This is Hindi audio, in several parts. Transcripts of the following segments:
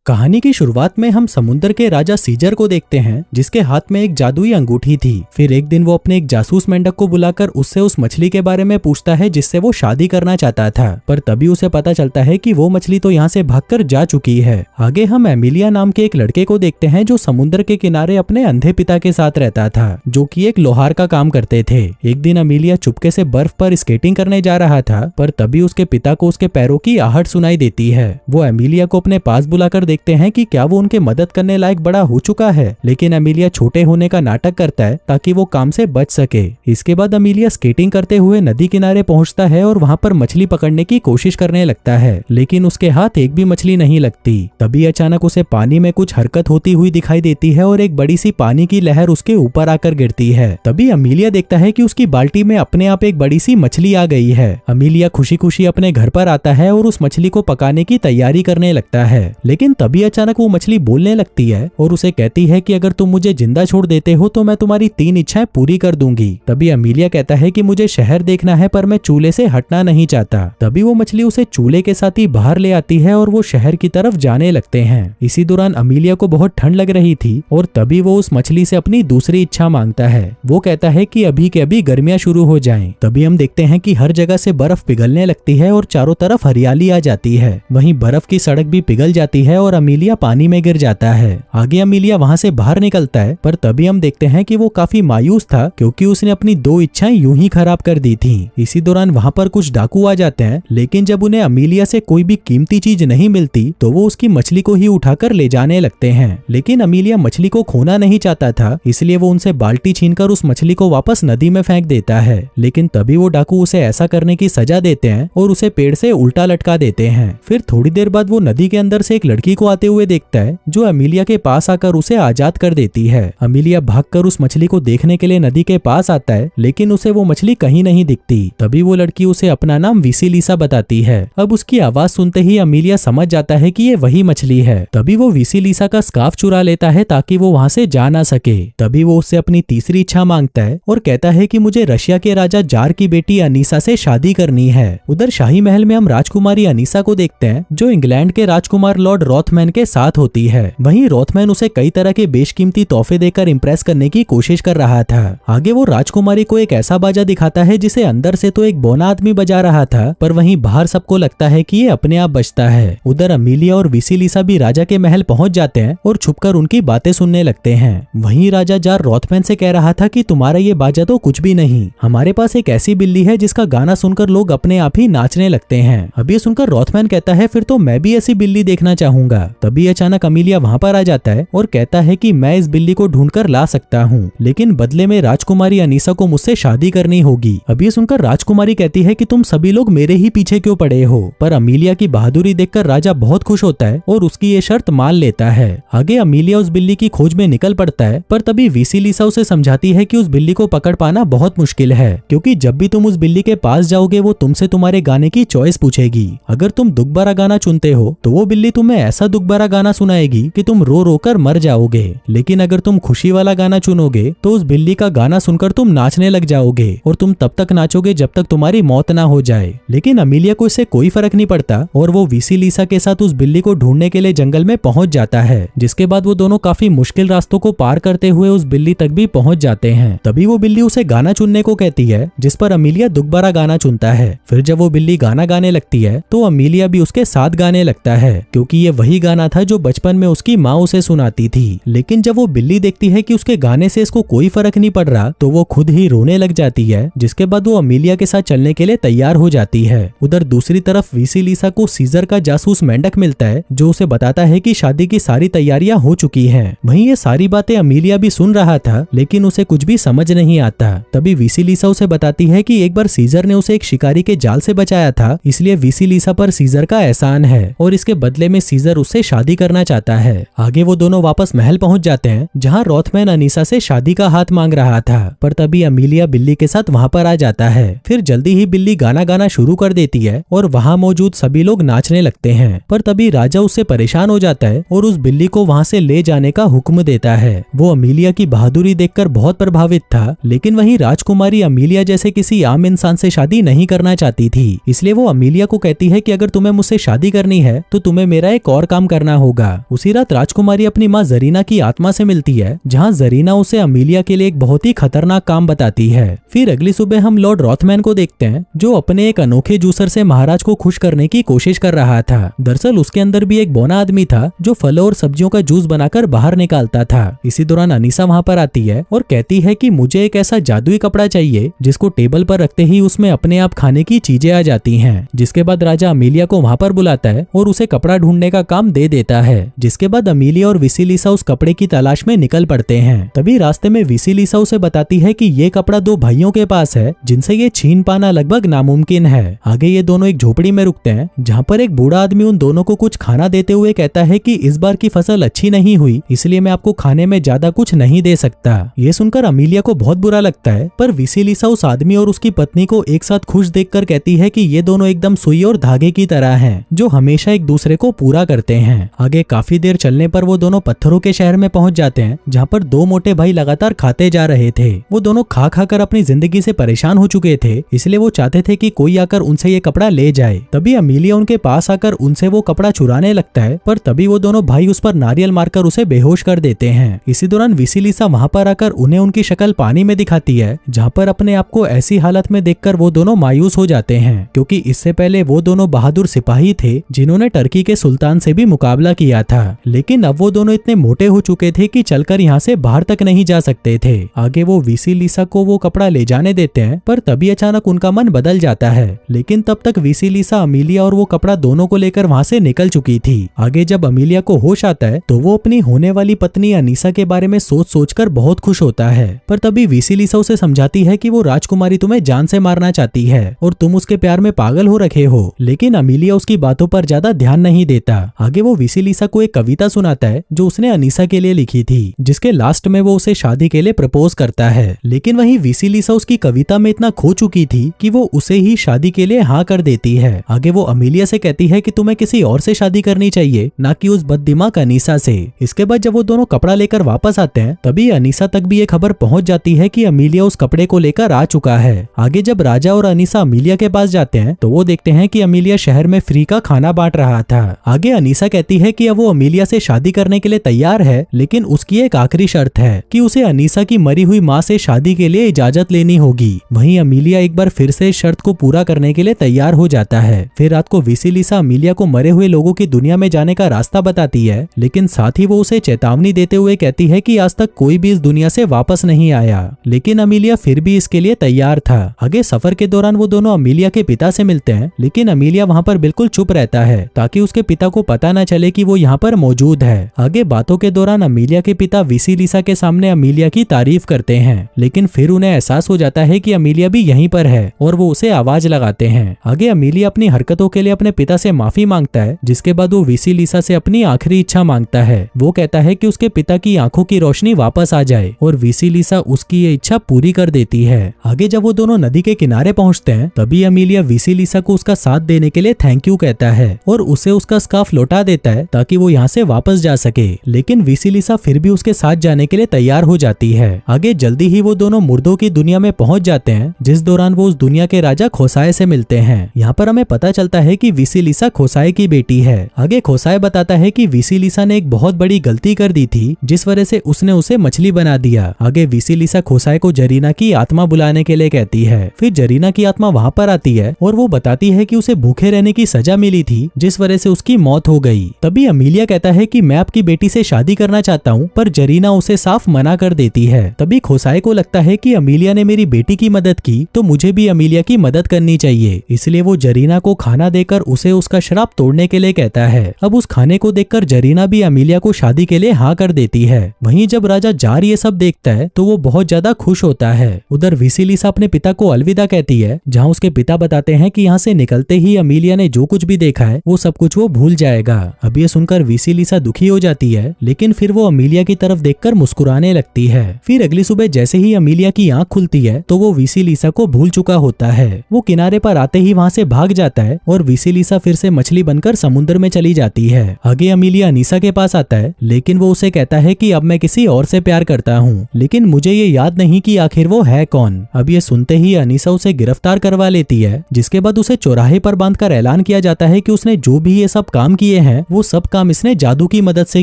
कहानी की शुरुआत में हम समुद्र के राजा सीजर को देखते हैं, जिसके हाथ में एक जादुई अंगूठी थी। फिर एक दिन वो अपने एक जासूस मेंढक को बुलाकर उससे उस मछली के बारे में पूछता है जिससे वो शादी करना चाहता था, पर तभी उसे पता चलता है कि वो मछली तो यहाँ से भागकर जा चुकी है। आगे हम एमिलिया नाम के एक लड़के को देखते हैं जो समुद्र के किनारे अपने अंधे पिता के साथ रहता था, जो कि एक लोहार का काम करते थे। एक दिन एमिलिया चुपके से बर्फ पर स्केटिंग करने जा रहा था, पर तभी उसके पिता को उसके पैरों की आहट सुनाई देती है। वो एमिलिया को अपने पास बुलाकर देखते हैं कि क्या वो उनके मदद करने लायक बड़ा हो चुका है, लेकिन एमिलिया छोटे होने का नाटक करता है ताकि वो काम से बच सके। इसके बाद एमिलिया स्केटिंग करते हुए नदी किनारे पहुंचता है और वहां पर मछली पकड़ने की कोशिश करने लगता है, लेकिन उसके हाथ एक भी मछली नहीं लगती। तभी अचानक उसे पानी में कुछ हरकत होती हुई दिखाई देती है और एक बड़ी सी पानी की लहर उसके ऊपर आकर गिरती है। तभी एमिलिया देखता है कि उसकी बाल्टी में अपने आप एक बड़ी सी मछली आ गई है। एमिलिया खुशी खुशी अपने घर पर आता है और उस मछली को पकाने की तैयारी करने लगता है, लेकिन तभी अचानक वो मछली बोलने लगती है और उसे कहती है कि अगर तुम मुझे जिंदा छोड़ देते हो तो मैं तुम्हारी 3 इच्छाएं पूरी कर दूंगी। तभी एमिलिया कहता है कि मुझे शहर देखना है, पर मैं चूल्हे से हटना नहीं चाहता। तभी वो मछली उसे चूल्हे के साथ ही बाहर ले आती है और वो शहर की तरफ जाने लगते हैं। इसी दौरान एमिलिया को बहुत ठंड लग रही थी और तभी वो उस मछली से अपनी दूसरी इच्छा मांगता है। वो कहता है कि अभी के अभी गर्मियां शुरू हो जाएं। तभी हम देखते हैं कि हर जगह से बर्फ पिघलने लगती है और चारों तरफ हरियाली आ जाती है। वहीं बर्फ की सड़क भी पिघल जाती है और एमिलिया पानी में गिर जाता है। आगे एमिलिया वहां से बाहर निकलता है, पर तभी हम देखते हैं कि वो काफी मायूस था क्योंकि उसने अपनी 2 इच्छाएं यूं ही खराब कर दी थी। इसी दौरान वहां पर कुछ डाकू आ जाते हैं, लेकिन जब उन्हें एमिलिया से कोई भी कीमती चीज नहीं मिलती तो वो उसकी मछली को ही उठाकर ले जाने लगते हैं। लेकिन एमिलिया मछली को खोना नहीं चाहता था, इसलिए वो उनसे बाल्टी छीनकर उस मछली को वापस नदी में फेंक देता है। लेकिन तभी वो डाकू उसे ऐसा करने की सजा देते हैं और उसे पेड़ से उल्टा लटका देते हैं। फिर थोड़ी देर बाद वो नदी के अंदर से एक लड़की को आते हुए देखता है, जो एमिलिया के पास आकर उसे आजाद कर देती है। एमिलिया भागकर उस मछली को देखने के लिए नदी के पास आता है, लेकिन उसे वो मछली कहीं नहीं दिखती। तभी वो लड़की उसे अपना नाम विसिलिसा बताती है। अब उसकी आवाज सुनते ही एमिलिया समझ जाता है कि ये वही मछली है। तभी वो विसिलिसा का स्कार्फ चुरा लेता है ताकि वो वहां से जा ना सके। तभी वो उससे अपनी तीसरी इच्छा मांगता है और कहता है कि मुझे रशिया के राजा जार की बेटी अनीसा से शादी करनी है। उधर शाही महल में हम राजकुमारी अनीसा को देखते हैं, जो इंग्लैंड के राजकुमार लॉर्ड रॉथमैन के साथ होती है। वहीं रॉथमैन उसे कई तरह के बेशकीमती तोहफे देकर इम्प्रेस करने की कोशिश कर रहा था। आगे वो राजकुमारी को एक ऐसा बाजा दिखाता है जिसे अंदर से तो एक बौना आदमी बजा रहा था, पर वहीं बाहर सबको लगता है कि ये अपने आप बजता है। उधर एमिलिया और विसिलिसा भी राजा के महल पहुंच जाते हैं और छुपकर उनकी बातें सुनने लगते हैं। वहीं राजा जार रॉथमैन से कह रहा था कि तुम्हारा ये बाजा तो कुछ भी नहीं, हमारे पास एक ऐसी बिल्ली है जिसका गाना सुनकर लोग अपने आप ही नाचने लगते हैं। अब ये सुनकर रॉथमैन कहता है फिर तो मैं भी ऐसी बिल्ली देखना चाहूंगा। तभी अचानक एमिलिया वहां पर आ जाता है और कहता है कि मैं इस बिल्ली को ढूंढकर ला सकता हूँ, लेकिन बदले में राजकुमारी अनीसा को मुझसे शादी करनी होगी। अब ये सुनकर राजकुमारी कहती है कि तुम सभी लोग मेरे ही पीछे क्यों पड़े हो, पर एमिलिया की बहादुरी देखकर राजा बहुत खुश होता है और उसकी ये शर्त मान लेता है। आगे एमिलिया उस बिल्ली की खोज में निकल पड़ता है, पर तभी विसिलिसा उसे समझाती है कि उस बिल्ली को पकड़ पाना बहुत मुश्किल है, क्योंकि जब भी तुम उस बिल्ली के पास जाओगे वो तुमसे तुम्हारे गाने की चॉइस पूछेगी। अगर तुम दुख भरा गाना चुनते हो तो वो बिल्ली तुम्हें ऐसा दुख भरा गाना सुनाएगी कि तुम रो रो कर मर जाओगे, लेकिन अगर तुम खुशी वाला गाना चुनोगे तो उस बिल्ली का गाना सुनकर तुम नाचने लग जाओगे और तुम तब तक नाचोगे जब तक तुम्हारी मौत ना हो जाए। लेकिन एमिलिया को इससे कोई फर्क नहीं पड़ता और वो विसिलिसा के साथ उस बिल्ली को ढूंढने के लिए जंगल में पहुंच जाता है, जिसके बाद वो दोनों काफी मुश्किल रास्तों को पार करते हुए उस बिल्ली तक भी पहुंच जाते हैं। तभी वो बिल्ली उसे गाना चुनने को कहती है, जिस पर एमिलिया दुख भरा गाना चुनता है। फिर जब वो बिल्ली गाना गाने लगती है तो एमिलिया भी उसके साथ गाने लगता है, क्योंकि ये वही गाना था जो बचपन में उसकी माँ उसे सुनाती थी। लेकिन जब वो बिल्ली देखती है कि उसके गाने से इसको कोई फर्क नहीं पड़ रहा तो वो खुद ही रोने लग जाती है, जिसके बाद वो एमिलिया के साथ चलने के लिए तैयार हो जाती है। उधर दूसरी तरफ विसिलिसा को सीजर का जासूस मेंढक मिलता है, जो उसे बताता है कि शादी की सारी तैयारियां हो चुकी हैं। वहीं ये सारी बातें एमिलिया भी सुन रहा था, लेकिन उसे कुछ भी समझ नहीं आता। तभी विसिलिसा उसे बताती है कि एक बार सीजर ने उसे एक शिकारी के जाल से बचाया था, इसलिए विसिलिसा पर सीजर का एहसान है और इसके बदले में सीजर उससे शादी करना चाहता है। आगे वो दोनों वापस महल पहुंच जाते हैं, जहां रॉथमैन अनीसा से शादी का हाथ मांग रहा था, पर तभी एमिलिया बिल्ली के साथ वहां पर आ जाता है। फिर जल्दी ही बिल्ली गाना गाना शुरू कर देती है और वहां मौजूद सभी लोग नाचने लगते हैं, पर तभी राजा उससे परेशान हो जाता है और उस बिल्ली को वहां से ले जाने का हुक्म देता है। वो एमिलिया की बहादुरी देखकर बहुत प्रभावित था, लेकिन वहीं राजकुमारी एमिलिया जैसे किसी आम इंसान से शादी नहीं करना चाहती थी, इसलिए वो एमिलिया को कहती है कि अगर तुम्हें मुझसे शादी करनी है तो तुम्हें मेरा एक और काम काम करना होगा। उसी रात राजकुमारी अपनी माँ जरीना की आत्मा से मिलती है, जहाँ जरीना उसे अमीलिया के लिए एक बहुत ही खतरनाक काम बताती है। फिर अगली सुबह हम लॉर्ड रॉथमैन को देखते हैं, जो अपने एक अनोखे जूसर से महाराज को खुश करने की कोशिश कर रहा था। दरअसल उसके अंदर भी एक बौना आदमी था जो फलों और सब्जियों का जूस बनाकर बाहर निकालता था। इसी दौरान अनीसा वहाँ पर आती है और कहती है कि मुझे एक ऐसा जादुई कपड़ा चाहिए जिसको टेबल पर रखते ही उसमें अपने आप खाने की चीजें आ जाती हैं। जिसके बाद राजा अमीलिया को वहाँ पर बुलाता है और उसे कपड़ा ढूंढने का काम दे देता है। जिसके बाद अमीलिया और विसिलिसा उस कपड़े की तलाश में निकल पड़ते हैं। तभी रास्ते में विसिलिसा उसे बताती है कि ये कपड़ा दो भाइयों के पास है जिनसे ये छीन पाना लगभग नामुमकिन है। आगे ये दोनों एक झोपड़ी में रुकते हैं, जहाँ पर एक बूढ़ा आदमी उन दोनों को कुछ खाना देते हुए कहता है कि इस बार की फसल अच्छी नहीं हुई, इसलिए मैं आपको खाने में ज्यादा कुछ नहीं दे सकता। ये सुनकर अमीलिया को बहुत बुरा लगता है, पर विसिलिसा उस आदमी और उसकी पत्नी को एक साथ खुश देखकर कहती है कि ये दोनों एकदम सुई और धागे की तरह हैं, जो हमेशा एक दूसरे को पूरा करते हैं। आगे काफी देर चलने पर वो दोनों पत्थरों के शहर में पहुंच जाते हैं, जहाँ पर दो मोटे भाई लगातार खाते जा रहे थे। वो दोनों खा खा कर अपनी जिंदगी से परेशान हो चुके थे, इसलिए वो चाहते थे कि कोई आकर उनसे ये कपड़ा ले जाए। तभी अमीलिया उनके पास आकर उनसे वो कपड़ा चुराने लगता है, पर तभी वो दोनों भाई उस पर नारियल मारकर उसे बेहोश कर देते हैं। इसी दौरान विसिलिसा वहाँ पर आकर उन्हें उनकी शक्ल पानी में दिखाती है, जहाँ पर अपने आप को ऐसी हालत में देखकर वो दोनों मायूस हो जाते हैं, क्योंकि इससे पहले वो दोनों बहादुर सिपाही थे जिन्होंने टर्की के सुल्तान से भी मुकाबला किया था। लेकिन अब वो दोनों इतने मोटे हो चुके थे कि चलकर यहाँ से बाहर तक नहीं जा सकते थे। आगे वो विसिलिसा को वो कपड़ा ले जाने देते हैं, पर तभी अचानक उनका मन बदल जाता है। लेकिन तब तक विसिलिसा, अमीलिया और वो कपड़ा दोनों को लेकर वहाँ से निकल चुकी थी। आगे जब अमीलिया को होश आता है तो वो अपनी होने वाली पत्नी अनीसा के बारे में सोच सोचकर बहुत खुश होता है, पर तभी विसिलिसा उसे समझाती है कि वो राजकुमारी तुम्हें जान से मारना चाहती है और तुम उसके प्यार में पागल हो रखे हो। लेकिन अमीलिया उसकी बातों पर ज्यादा ध्यान नहीं देता। आगे वो विसिलिसा को एक कविता सुनाता है जो उसने अनीसा के लिए लिखी थी, जिसके लास्ट में वो उसे शादी के लिए प्रपोज करता है। लेकिन वहीं विसिलिसा उसकी कविता में इतना खो चुकी थी कि वो उसे ही शादी के लिए हाँ कर देती है। आगे वो अमीलिया से कहती है कि तुम्हें किसी और से शादी करनी चाहिए, ना कि उस बददिमाग अनीसा से। इसके बाद जब वो दोनों कपड़ा लेकर वापस आते हैं, तभी अनीसा तक भी ये खबर पहुंच जाती है कि अमीलिया उस कपड़े को लेकर आ चुका है। आगे जब राजा और अनीसा अमीलिया के पास जाते हैं तो वो देखते हैं कि अमीलिया शहर में फ्री का खाना बांट रहा था। आगे अनीसा कहती है कि अब वो अमीलिया से शादी करने के लिए तैयार है, लेकिन उसकी एक आखिरी शर्त है कि उसे अनीसा की मरी हुई माँ से शादी के लिए इजाजत लेनी होगी। वहीं अमीलिया एक बार फिर से शर्त को पूरा करने के लिए तैयार हो जाता है। फिर रात को विसिलिसा अमीलिया को मरे हुए लोगों की दुनिया में जाने का रास्ता बताती है, लेकिन साथ ही वो उसे चेतावनी देते हुए कहती है कि आज तक कोई भी इस दुनिया से वापस नहीं आया। लेकिन अमीलिया फिर भी इसके लिए तैयार था। आगे सफर के दौरान वो दोनों अमीलिया के पिता से मिलते हैं, लेकिन अमीलिया वहाँ पर बिल्कुल चुप रहता है ताकि उसके पिता को पता न चले कि वो यहाँ पर मौजूद है। आगे बातों के दौरान अमीलिया के पिता विसिलिसा के सामने अमीलिया की तारीफ करते हैं, लेकिन फिर उन्हें एहसास हो जाता है कि अमीलिया भी यहीं पर है और वो उसे आवाज लगाते हैं। आगे अमीलिया अपनी हरकतों के लिए अपने पिता से माफी मांगता है, जिसके बाद वो विसिलिसा से अपनी आखिरी इच्छा मांगता है। वो कहता है कि उसके पिता की आंखों की रोशनी वापस आ जाए और विसिलिसा उसकी ये इच्छा पूरी कर देती है। आगे जब वो दोनों नदी के किनारे पहुंचते हैं, तभी अमीलिया विसिलिसा को उसका साथ देने के लिए थैंक यू कहता है और उसे उसका स्कार्फ लौटा देता है ताकि वो यहाँ से वापस जा सके। लेकिन विसिलिसा फिर भी उसके साथ जाने के लिए तैयार हो जाती है। आगे जल्दी ही वो दोनों मुर्दों की दुनिया में पहुंच जाते हैं, जिस दौरान वो उस दुनिया के राजा खोसाए से मिलते हैं। यहाँ पर हमें पता चलता है कि विसिलिसा खोसाए की बेटी है। आगे खोसाए बताता है कि विसिलिसा ने एक बहुत बड़ी गलती कर दी थी, जिस वजह से उसने उसे मछली बना दिया। आगे विसिलिसा खोसाए को जरीना की आत्मा बुलाने के लिए कहती है। फिर जरीना की आत्मा वहाँ पर आती है और वो बताती है कि उसे भूखे रहने की सजा मिली थी, जिस वजह से उसकी मौत हो गई। तभी अमीलिया कहता है कि मैं आपकी बेटी से शादी करना चाहता हूँ, पर जरीना उसे साफ मना कर देती है। तभी खोसाए को लगता है कि अमीलिया ने मेरी बेटी की मदद की, तो मुझे भी अमीलिया की मदद करनी चाहिए। इसलिए वो जरीना को खाना देकर उसे उसका श्राप तोड़ने के लिए कहता है। अब उस खाने को देखकर जरीना भी अमीलिया को शादी के लिए हाँ कर देती है। वहीं जब राजा जार ये सब देखता है तो वो बहुत ज्यादा खुश होता है। उधर विसिलिसा अपने पिता को अलविदा कहती है, जहाँ उसके पिता बताते हैं कि यहाँ से निकलते ही अमीलिया ने जो कुछ भी देखा है वो सब कुछ वो भूल जाएगा। अब ये सुनकर विसिलिसा दुखी हो जाती है, लेकिन फिर वो अमीलिया की तरफ देखकर मुस्कुराने लगती है। फिर अगली सुबह जैसे ही अमीलिया की आंख खुलती है तो वो विसिलिसा को भूल चुका होता है। वो किनारे पर आते ही वहाँ से भाग जाता है और विसिलिसा फिर से मछली बनकर समुद्र में चली जाती है। आगे अमीलिया अनीसा के पास आता है, लेकिन वो उसे कहता है कि अब मैं किसी और से प्यार करता हूँ, लेकिन मुझे ये याद नहीं कि आखिर वो है कौन। अब ये सुनते ही अनीसा उसे गिरफ्तार करवा लेती है, जिसके बाद उसे चौराहे पर बांधकर ऐलान किया जाता है कि उसने जो भी ये सब काम किए किए हैं वो सब काम इसने जादू की मदद से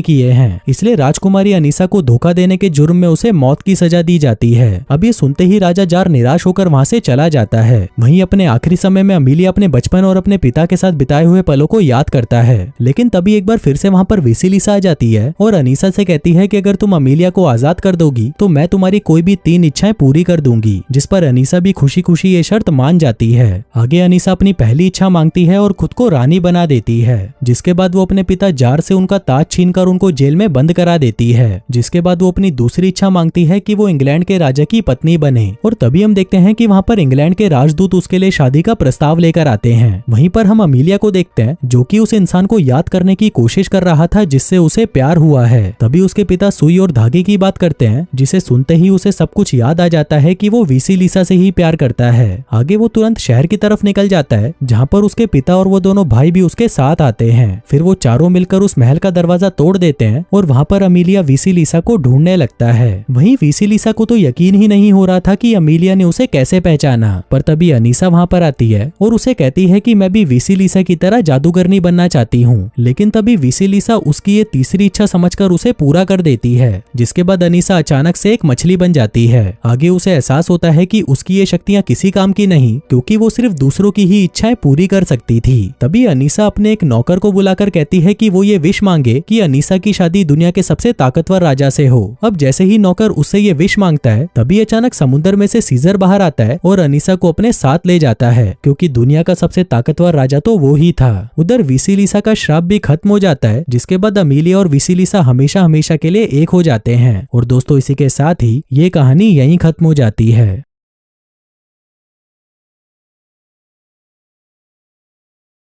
किए हैं, इसलिए राजकुमारी अनीसा को धोखा देने के जुर्म में उसे मौत की सजा दी जाती है। अब ये सुनते ही राजा जार निराश होकर वहाँ से चला जाता है। वहीं अपने आखिरी समय में अमीलिया अपने बचपन और अपने पिता के साथ बिताए हुए पलों को याद करता है, लेकिन तभी एक बार फिर से वहाँ पर वेसिलिसा आ जाती है और अनीसा से कहती है कि अगर तुम अमीलिया को आजाद कर दोगी तो मैं तुम्हारी कोई भी 3 इच्छाएं पूरी कर दूंगी, जिस पर अनीसा भी खुशी खुशी ये शर्त मान जाती है। आगे अनीसा अपनी पहली इच्छा मांगती है और खुद को रानी बना देती है, जिसके बाद वो अपने पिता जार से उनका ताज छीनकर उनको जेल में बंद करा देती है। जिसके बाद वो अपनी दूसरी इच्छा मांगती है कि वो इंग्लैंड के राजा की पत्नी बने, और तभी हम देखते हैं कि वहाँ पर इंग्लैंड के राजदूत उसके लिए शादी का प्रस्ताव लेकर आते हैं। वहीं पर हम अमीलिया को देखते हैं जो कि उस इंसान को याद करने की कोशिश कर रहा था जिससे उसे प्यार हुआ है। तभी उसके पिता सुई और धागे की बात करते हैं, जिसे सुनते ही उसे सब कुछ याद आ जाता है कि वो वेसिलिसा से ही प्यार करता है। आगे वो तुरंत शहर की तरफ निकल जाता है जहाँ पर उसके पिता और वो दोनों भाई भी उसके साथ आते हैं। फिर वो चारों मिलकर उस महल का दरवाजा तोड़ देते हैं और वहाँ पर अमीलिया वेसिलिसा को ढूंढने लगता है। वहीं वेसिलिसा को तो यकीन ही नहीं हो रहा था कि अमीलिया ने उसे कैसे पहचाना, पर तभी अनीसा वहाँ पर आती है और उसे कहती है कि मैं भी वेसिलिसा की तरह जादूगरनी बनना चाहती हूँ। लेकिन तभी वेसिलिसा उसकी ये तीसरी इच्छा समझकर उसे पूरा कर देती है, जिसके बाद अनीसा अचानक से एक मछली बन जाती है। आगे उसे एहसास होता है कि उसकी ये शक्तियाँ किसी काम की नहीं, क्योंकि वो सिर्फ दूसरों की ही इच्छाएं पूरी कर सकती थी। तभी अनीसा अपने एक नौकर को बुलाकर कहती है कि वो ये विश मांगे कि अनीसा की शादी दुनिया के सबसे ताकतवर राजा से हो। अब जैसे ही नौकर उससे ये विश मांगता है तभी अचानक समुद्र में से सीजर बाहर आता है और अनीसा को अपने साथ ले जाता है, क्योंकि दुनिया का सबसे ताकतवर राजा तो वो ही था। उधर वेसिलिसा का श्राप भी खत्म हो जाता है, जिसके बाद अमीलिया और वेसिलिसा हमेशा हमेशा के लिए एक हो जाते हैं। और दोस्तों इसी के साथ ही ये कहानी यहीं खत्म हो जाती है।